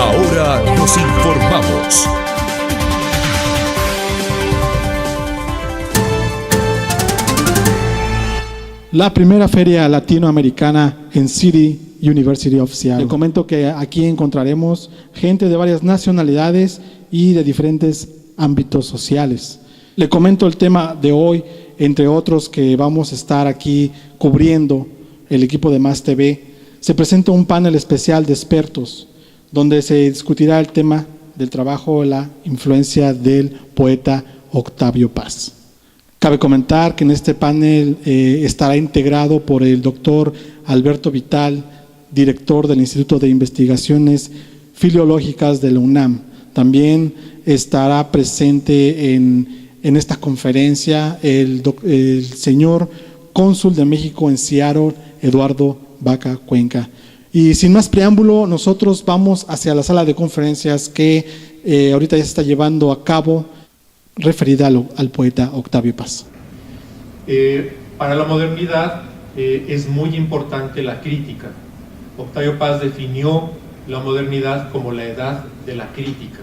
Ahora nos informamos. La primera feria latinoamericana en City University of Seattle. Le comento que aquí encontraremos gente de varias nacionalidades y de diferentes ámbitos sociales. Le comento el tema de hoy, entre otros que vamos a estar aquí cubriendo el equipo de Más TV. Se presenta un panel especial de expertos donde se discutirá el tema del trabajo, la influencia del poeta Octavio Paz. Cabe comentar que en este panel estará integrado por el doctor Alberto Vital, director del Instituto de Investigaciones Filológicas de la UNAM. También estará presente en esta conferencia el señor cónsul de México en Seattle, Eduardo Vaca Cuenca. Y sin más preámbulo, nosotros vamos hacia la sala de conferencias que ahorita ya se está llevando a cabo, referida al poeta Octavio Paz. Para la modernidad es muy importante la crítica. Octavio Paz definió la modernidad como la edad de la crítica.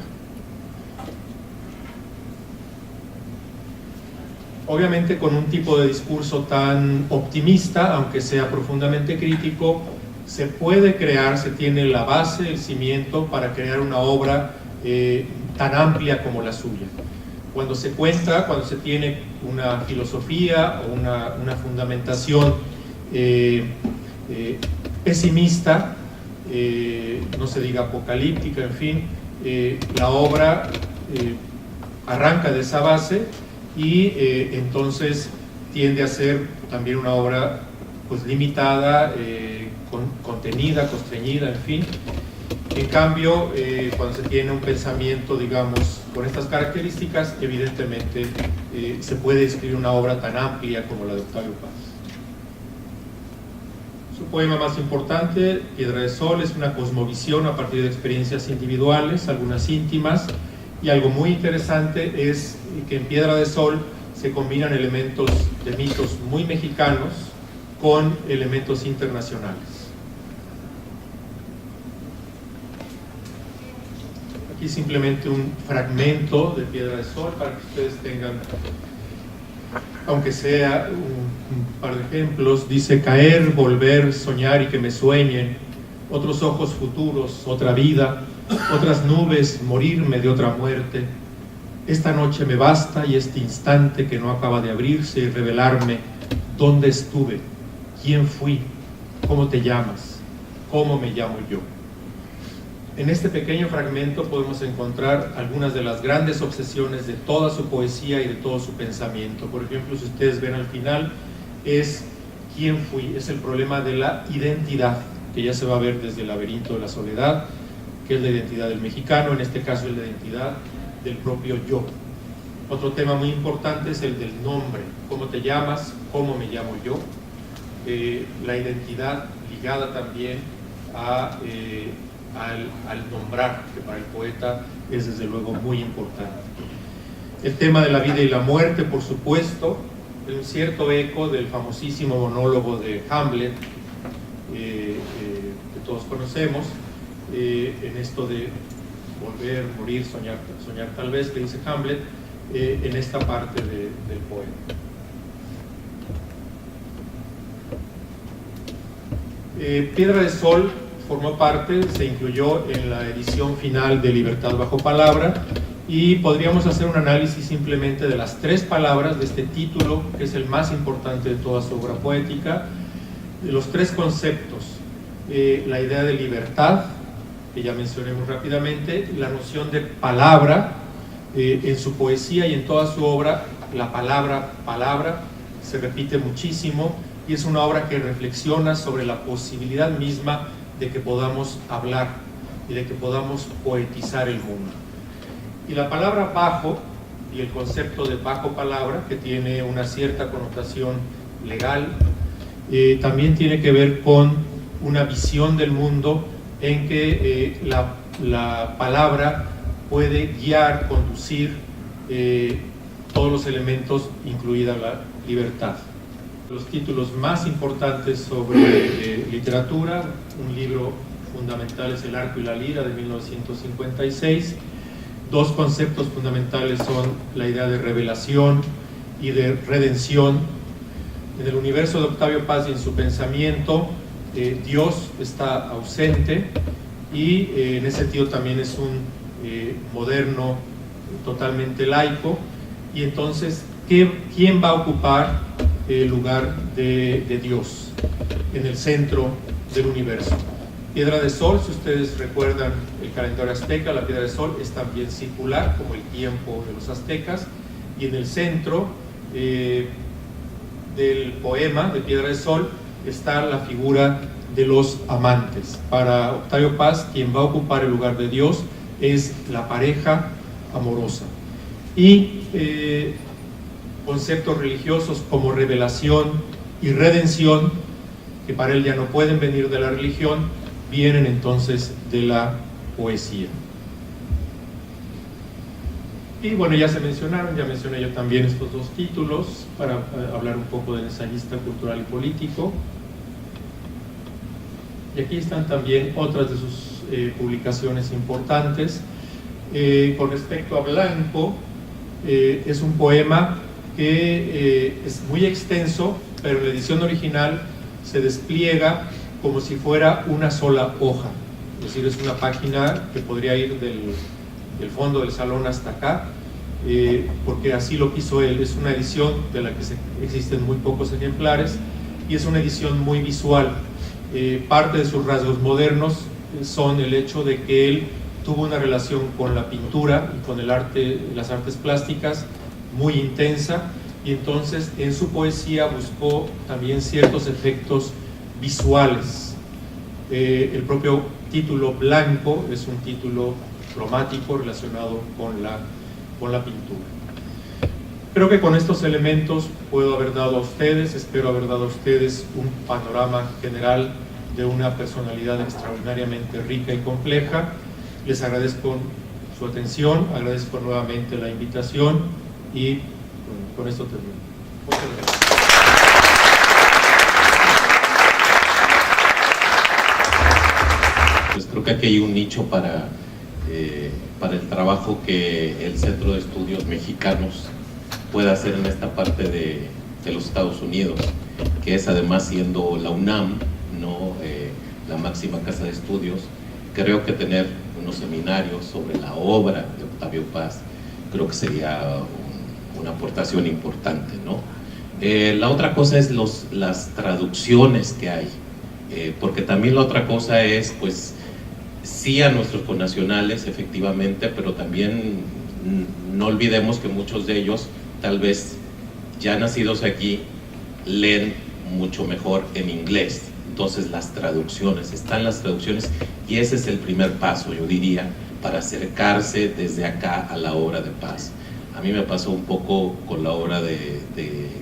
Obviamente con un tipo de discurso tan optimista, aunque sea profundamente crítico, se puede crear, se tiene la base, el cimiento para crear una obra tan amplia como la suya. Cuando se tiene una filosofía o una fundamentación pesimista, no se diga apocalíptica, en fin, la obra arranca de esa base y entonces tiende a ser también una obra pues limitada, contenida, constreñida, en fin. En cambio, cuando se tiene un pensamiento, digamos, con estas características, evidentemente se puede escribir una obra tan amplia como la de Octavio Paz. Su poema más importante, Piedra de Sol, es una cosmovisión a partir de experiencias individuales, algunas íntimas, y algo muy interesante es que en Piedra de Sol se combinan elementos de mitos muy mexicanos con elementos internacionales. Aquí simplemente un fragmento de Piedra de Sol para que ustedes tengan, aunque sea un par de ejemplos. Dice: caer, volver, soñar y que me sueñen, otros ojos futuros, otra vida, otras nubes, morirme de otra muerte. Esta noche me basta y este instante que no acaba de abrirse y revelarme dónde estuve, quién fui, cómo te llamas, cómo me llamo yo. En este pequeño fragmento podemos encontrar algunas de las grandes obsesiones de toda su poesía y de todo su pensamiento. Por ejemplo, si ustedes ven al final, es quién fui, es el problema de la identidad, que ya se va a ver desde el laberinto de la soledad, que es la identidad del mexicano, en este caso es la identidad del propio yo. Otro tema muy importante es el del nombre, cómo te llamas, cómo me llamo yo, la identidad ligada también al nombrar, que para el poeta es desde luego muy importante. El tema de la vida y la muerte, por supuesto, es un cierto eco del famosísimo monólogo de Hamlet, que todos conocemos, en esto de volver, morir, soñar tal vez, que dice Hamlet, en esta parte del poema. Piedra de Sol formó parte, se incluyó en la edición final de Libertad bajo palabra, y podríamos hacer un análisis simplemente de las tres palabras de este título, que es el más importante de toda su obra poética, de los tres conceptos: la idea de libertad, que ya mencioné muy rápidamente, la noción de palabra. En su poesía y en toda su obra, la palabra se repite muchísimo, y es una obra que reflexiona sobre la posibilidad misma de que podamos hablar y de que podamos poetizar el mundo. Y la palabra bajo y el concepto de bajo palabra, que tiene una cierta connotación legal, también tiene que ver con una visión del mundo en que la palabra puede guiar, conducir todos los elementos, incluida la libertad. Los títulos más importantes sobre literatura, un libro fundamental es El arco y la lira, de 1956. Dos conceptos fundamentales son la idea de revelación y de redención. En el universo de Octavio Paz y en su pensamiento, Dios está ausente, y en ese sentido también es un moderno totalmente laico. Y entonces, ¿quién va a ocupar el lugar de Dios en el centro del universo? Piedra de sol, si ustedes recuerdan el calendario azteca, la piedra de sol es también circular, como el tiempo de los aztecas, y en el centro del poema de Piedra de Sol está la figura de los amantes. Para Octavio Paz, quien va a ocupar el lugar de Dios es la pareja amorosa. Y conceptos religiosos como revelación y redención, que para él ya no pueden venir de la religión, vienen entonces de la poesía. Y bueno, ya se mencionaron, ya mencioné yo también estos dos títulos para hablar un poco del ensayista cultural y político. Y aquí están también otras de sus publicaciones importantes. Con respecto a Blanco, es un poema que es muy extenso, pero en la edición original se despliega como si fuera una sola hoja. Es decir, es una página que podría ir del fondo del salón hasta acá, porque así lo quiso él. Es una edición de la que existen muy pocos ejemplares, y es una edición muy visual. Parte de sus rasgos modernos son el hecho de que él tuvo una relación con la pintura y con el arte, las artes plásticas muy intensa, y entonces en su poesía buscó también ciertos efectos visuales. El propio título Blanco es un título cromático relacionado con la pintura. Creo que con estos elementos puedo haber dado a ustedes, espero haber dado a ustedes un panorama general de una personalidad extraordinariamente rica y compleja. Les agradezco su atención, agradezco nuevamente la invitación, y con esto termino. Muchas gracias. Pues creo que aquí hay un nicho para el trabajo que el Centro de Estudios Mexicanos puede hacer en esta parte de los Estados Unidos, que es, además, siendo la UNAM, ¿no? La máxima casa de estudios. Creo que tener unos seminarios sobre la obra de Octavio Paz creo que sería una aportación importante, ¿no? La otra cosa es las traducciones que hay, porque también la otra cosa es, pues, sí a nuestros connacionales, efectivamente, pero también no olvidemos que muchos de ellos, tal vez ya nacidos aquí, leen mucho mejor en inglés. Entonces están las traducciones, y ese es el primer paso, yo diría, para acercarse desde acá a la obra de Paz. A mí me pasó un poco con la obra de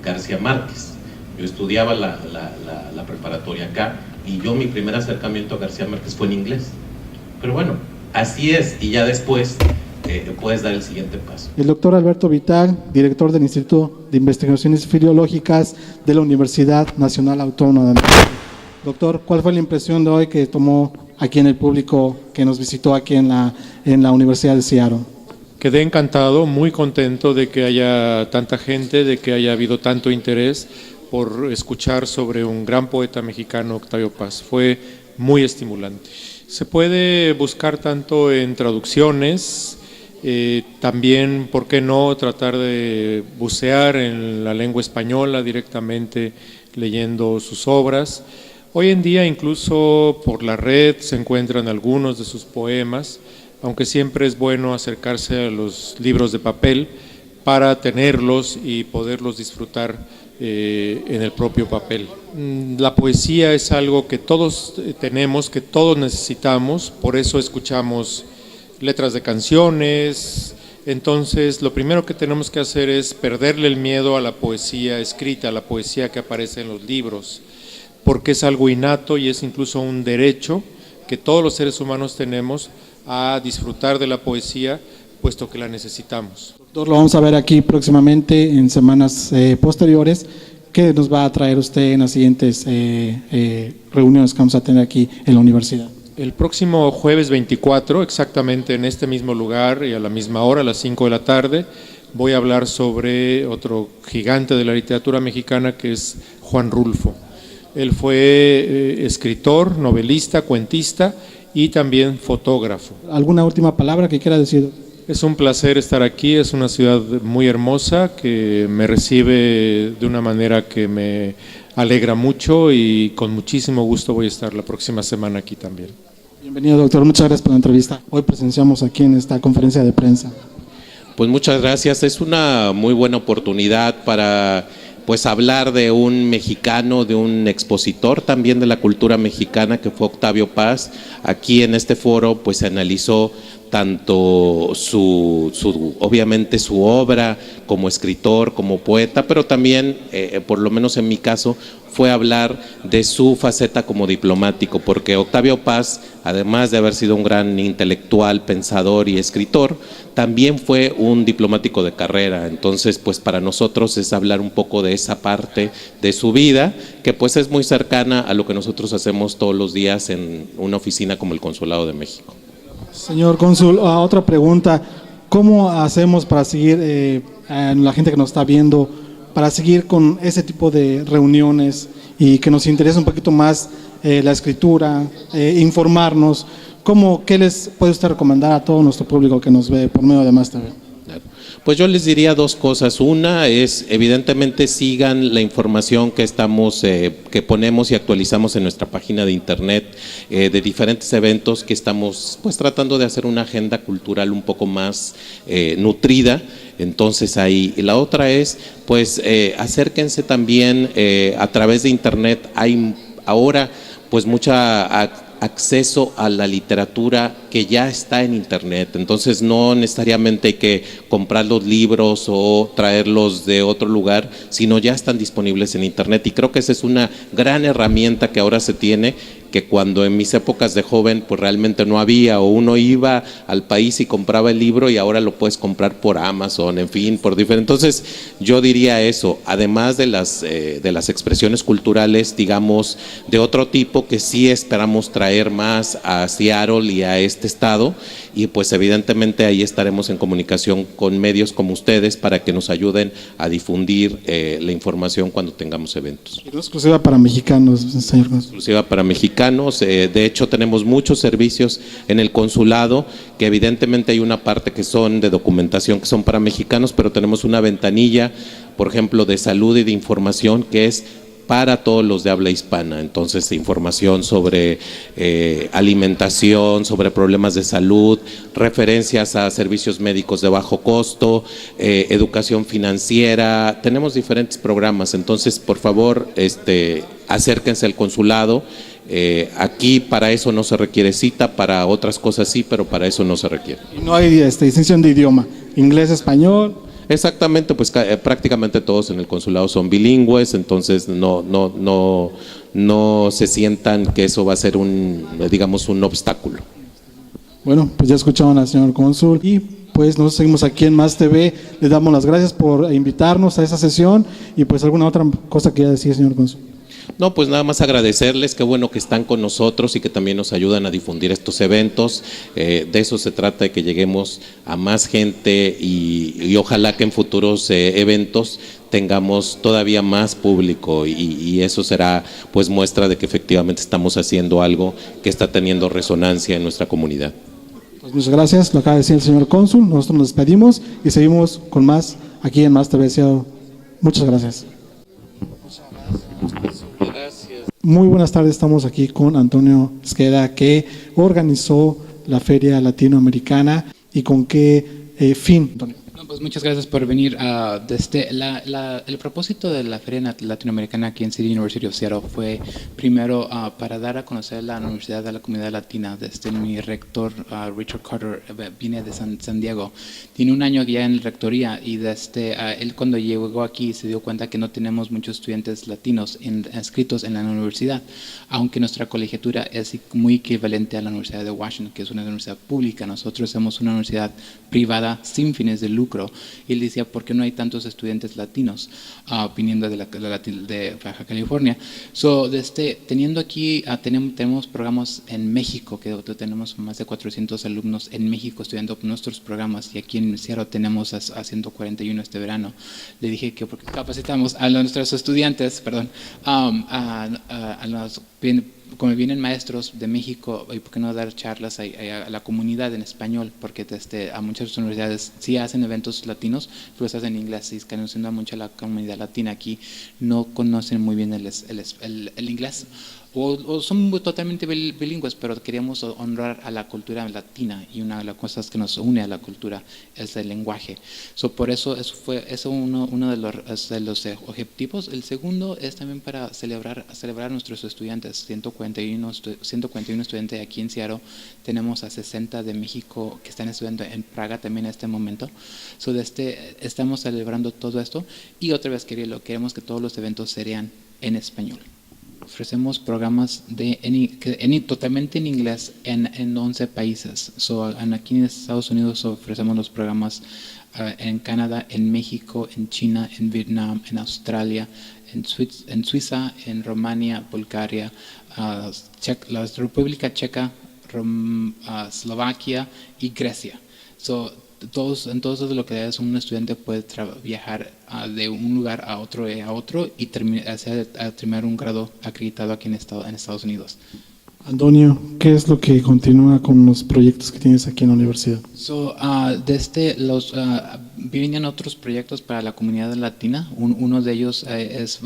García Márquez. Yo estudiaba la preparatoria acá, y mi primer acercamiento a García Márquez fue en inglés. Pero bueno, así es, y ya después puedes dar el siguiente paso. El doctor Alberto Vital, director del Instituto de Investigaciones Filológicas de la Universidad Nacional Autónoma de México. Doctor, ¿cuál fue la impresión de hoy que tomó aquí en el público que nos visitó aquí en la Universidad de Seattle? Quedé encantado, muy contento de que haya tanta gente, de que haya habido tanto interés por escuchar sobre un gran poeta mexicano, Octavio Paz. Fue muy estimulante. Se puede buscar tanto en traducciones, también, ¿por qué no?, tratar de bucear en la lengua española directamente leyendo sus obras. Hoy en día, incluso por la red, se encuentran algunos de sus poemas, aunque siempre es bueno acercarse a los libros de papel para tenerlos y poderlos disfrutar en el propio papel. La poesía es algo que todos tenemos, que todos necesitamos, por eso escuchamos letras de canciones. Entonces, lo primero que tenemos que hacer es perderle el miedo a la poesía escrita, a la poesía que aparece en los libros, porque es algo innato y es incluso un derecho que todos los seres humanos tenemos a disfrutar de la poesía, puesto que la necesitamos. Doctor, lo vamos a ver aquí próximamente en semanas posteriores. ¿Qué nos va a traer usted en las siguientes reuniones que vamos a tener aquí en la universidad? El próximo jueves 24, exactamente en este mismo lugar y a la misma hora, a las 5 de la tarde, voy a hablar sobre otro gigante de la literatura mexicana que es Juan Rulfo. Él fue escritor, novelista, cuentista y también fotógrafo. ¿Alguna última palabra que quiera decir? Es un placer estar aquí, es una ciudad muy hermosa que me recibe de una manera que me alegra mucho y con muchísimo gusto voy a estar la próxima semana aquí también. Bienvenido, doctor, muchas gracias por la entrevista. Hoy presenciamos aquí en esta conferencia de prensa. Pues muchas gracias, es una muy buena oportunidad para pues hablar de un mexicano, de un expositor también de la cultura mexicana que fue Octavio Paz. Aquí en este foro pues se analizó tanto obviamente su obra como escritor, como poeta, pero también, por lo menos en mi caso, fue hablar de su faceta como diplomático, porque Octavio Paz, además de haber sido un gran intelectual, pensador y escritor, también fue un diplomático de carrera. Entonces, pues para nosotros es hablar un poco de esa parte de su vida, que pues es muy cercana a lo que nosotros hacemos todos los días en una oficina como el Consulado de México. Señor cónsul, otra pregunta, ¿cómo hacemos para seguir, la gente que nos está viendo, para seguir con ese tipo de reuniones y que nos interese un poquito más la escritura, informarnos? ¿Qué les puede usted recomendar a todo nuestro público que nos ve por medio de Más TV? Pues yo les diría dos cosas. Una es, evidentemente, sigan la información que que ponemos y actualizamos en nuestra página de internet de diferentes eventos que estamos pues tratando de hacer una agenda cultural un poco más nutrida. Entonces ahí, y la otra es, pues acérquense también a través de internet. Hay ahora pues mucha acceso a la literatura que ya está en internet, entonces no necesariamente hay que comprar los libros o traerlos de otro lugar, sino ya están disponibles en internet, y creo que esa es una gran herramienta que ahora se tiene, que cuando en mis épocas de joven pues realmente no había, o uno iba al país y compraba el libro y ahora lo puedes comprar por Amazon, en fin, por diferentes. Entonces yo diría eso, además de las expresiones culturales, digamos, de otro tipo que sí esperamos traer más a Seattle y a este estado, y pues evidentemente ahí estaremos en comunicación con medios como ustedes para que nos ayuden a difundir la información cuando tengamos eventos. Exclusiva para mexicanos, señor cónsul. Exclusiva para mexicanos. De hecho tenemos muchos servicios en el consulado, que evidentemente hay una parte que son de documentación que son para mexicanos, pero tenemos una ventanilla, por ejemplo, de salud y de información que es para todos los de habla hispana. Entonces, información sobre alimentación, sobre problemas de salud, referencias a servicios médicos de bajo costo, educación financiera. Tenemos diferentes programas. Entonces, por favor, acérquense al consulado. Aquí para eso no se requiere cita, para otras cosas sí, pero para eso no se requiere. Y no hay distinción de idioma, inglés, español. Exactamente, pues prácticamente todos en el consulado son bilingües, entonces no se sientan que eso va a ser un obstáculo. Bueno, pues ya escucharon al señor cónsul y pues nosotros seguimos aquí en Más TV. Le damos las gracias por invitarnos a esa sesión y pues alguna otra cosa que quiera decir, señor cónsul. No, pues nada más agradecerles, qué bueno que están con nosotros y que también nos ayudan a difundir estos eventos. De eso se trata, de que lleguemos a más gente y ojalá que en futuros eventos tengamos todavía más público y eso será pues muestra de que efectivamente estamos haciendo algo que está teniendo resonancia en nuestra comunidad. Pues muchas gracias, lo acaba de decir el señor cónsul. Nosotros nos despedimos y seguimos con más aquí en Más TV. Muchas gracias. Muy buenas tardes, estamos aquí con Antonio Esqueda, que organizó la Feria Latinoamericana. ¿Y con qué fin, Antonio? Pues muchas gracias por venir. El propósito de la Feria Latinoamericana aquí en City University of Seattle fue primero para dar a conocer la universidad a la comunidad latina. Mi rector, Richard Carter, viene de San Diego. Tiene un año ya en la rectoría y él cuando llegó aquí se dio cuenta que no tenemos muchos estudiantes latinos inscritos en la universidad, aunque nuestra colegiatura es muy equivalente a la Universidad de Washington, que es una universidad pública. Nosotros somos una universidad privada sin fines de lucro. lucro. Y él decía, ¿por qué no hay tantos estudiantes latinos viniendo de Baja California? Teniendo aquí, tenemos programas en México, que tenemos más de 400 alumnos en México estudiando nuestros programas, y aquí en Seattle tenemos a 141 este verano. Le dije que porque capacitamos a nuestros estudiantes, como vienen maestros de México, ¿y por qué no dar charlas a la comunidad en español? Porque a muchas universidades sí hacen eventos latinos, pero se hacen en inglés, y conociendo mucho a la comunidad latina aquí, no conocen muy bien el inglés. O son totalmente bilingües, pero queríamos honrar a la cultura latina, y una de las cosas que nos une a la cultura es el lenguaje. Por eso fue uno de los objetivos. El segundo es también para celebrar a nuestros estudiantes, 141 estudiantes aquí en Seattle. Tenemos a 60 de México que están estudiando en Praga también en este momento. Estamos celebrando todo esto, y otra vez queremos que todos los eventos sean en español. Ofrecemos programas totalmente en inglés en 11 países. Aquí en Estados Unidos ofrecemos los programas en Canadá, en México, en China, en Vietnam, en Australia, en Suiza, en Rumania, Bulgaria, la República Checa, Eslovaquia y Grecia. En todas las localidades un estudiante puede viajar de un lugar a otro y terminar un grado acreditado aquí en Estados Unidos. Antonio, ¿qué es lo que continúa con los proyectos que tienes aquí en la universidad? Vienen otros proyectos para la comunidad latina. Uno de ellos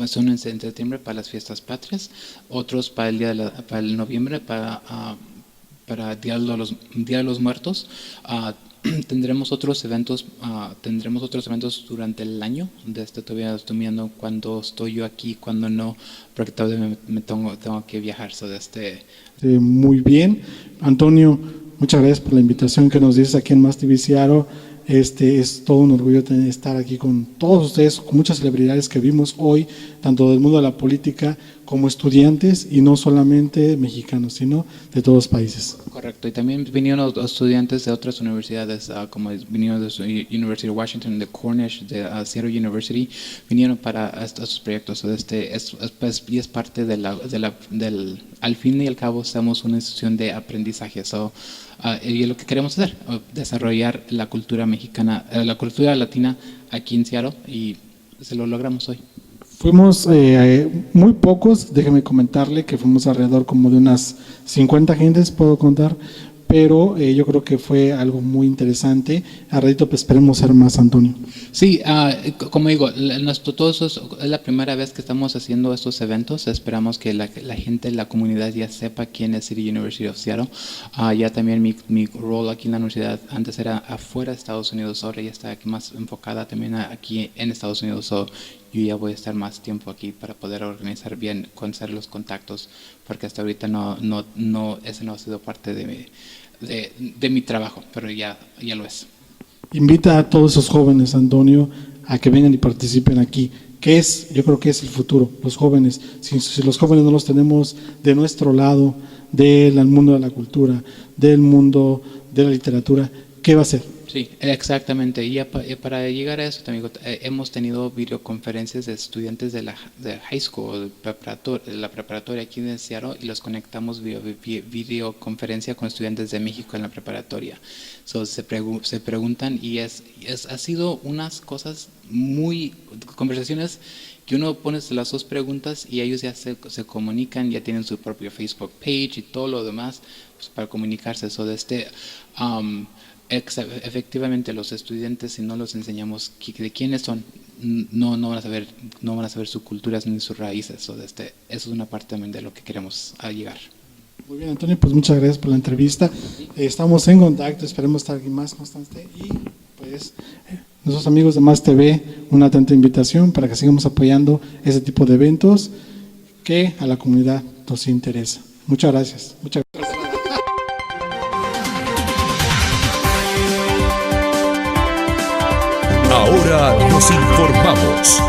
son en septiembre para las fiestas patrias, otros para el noviembre para Día de los Muertos. Tendremos otros eventos durante el año. Todavía estoy mirando cuando estoy yo aquí, cuando no, porque todavía tengo que viajar. Muy bien, Antonio, muchas gracias por la invitación que nos dices aquí en Más TV Seattle. Es todo un orgullo estar aquí con todos ustedes, con muchas celebridades que vimos hoy, tanto del mundo de la política como estudiantes, y no solamente mexicanos, sino de todos los países. Correcto, y también vinieron estudiantes de otras universidades, como vinieron de University of Washington, de Cornish, de Seattle University, vinieron para estos proyectos. Y es parte al fin y al cabo, somos una institución de aprendizaje. Y es lo que queremos hacer, desarrollar la cultura mexicana, la cultura latina aquí en Seattle, y se lo logramos hoy. Fuimos muy pocos, déjeme comentarle que fuimos alrededor como de unas 50 gentes, puedo contar, pero yo creo que fue algo muy interesante. A ratito pues, esperemos ser más, Antonio. Sí, como digo, todo eso es la primera vez que estamos haciendo estos eventos. Esperamos que la gente, la comunidad ya sepa quién es City University of Seattle. Ya también mi rol aquí en la universidad antes era afuera de Estados Unidos, ahora ya está aquí más enfocada también aquí en Estados Unidos. Yo ya voy a estar más tiempo aquí para poder organizar bien, conocer los contactos, porque hasta ahorita ese no ha sido parte de mi trabajo, pero ya lo es. Invita a todos esos jóvenes, Antonio, a que vengan y participen aquí, yo creo que es el futuro, los jóvenes. Si los jóvenes no los tenemos de nuestro lado, del mundo de la cultura, del mundo de la literatura, ¿qué va a ser? Sí, exactamente. Y para llegar a eso, también hemos tenido videoconferencias de estudiantes de high school, de la preparatoria aquí en Seattle, y los conectamos videoconferencia con estudiantes de México en la preparatoria. Se preguntan, y ha sido unas cosas conversaciones que uno pone las dos preguntas y ellos ya se comunican, ya tienen su propio Facebook page y todo lo demás, pues, para comunicarse. Efectivamente, los estudiantes, si no los enseñamos de quiénes son, no van a saber sus culturas ni sus raíces. Eso es una parte también de lo que queremos llegar. Muy bien, Antonio, pues muchas gracias por la entrevista. Estamos en contacto, esperemos estar aquí más constante, y pues nuestros amigos de Más TV, una atenta invitación para que sigamos apoyando ese tipo de eventos que a la comunidad nos interesa. Muchas gracias. Ahora nos informamos.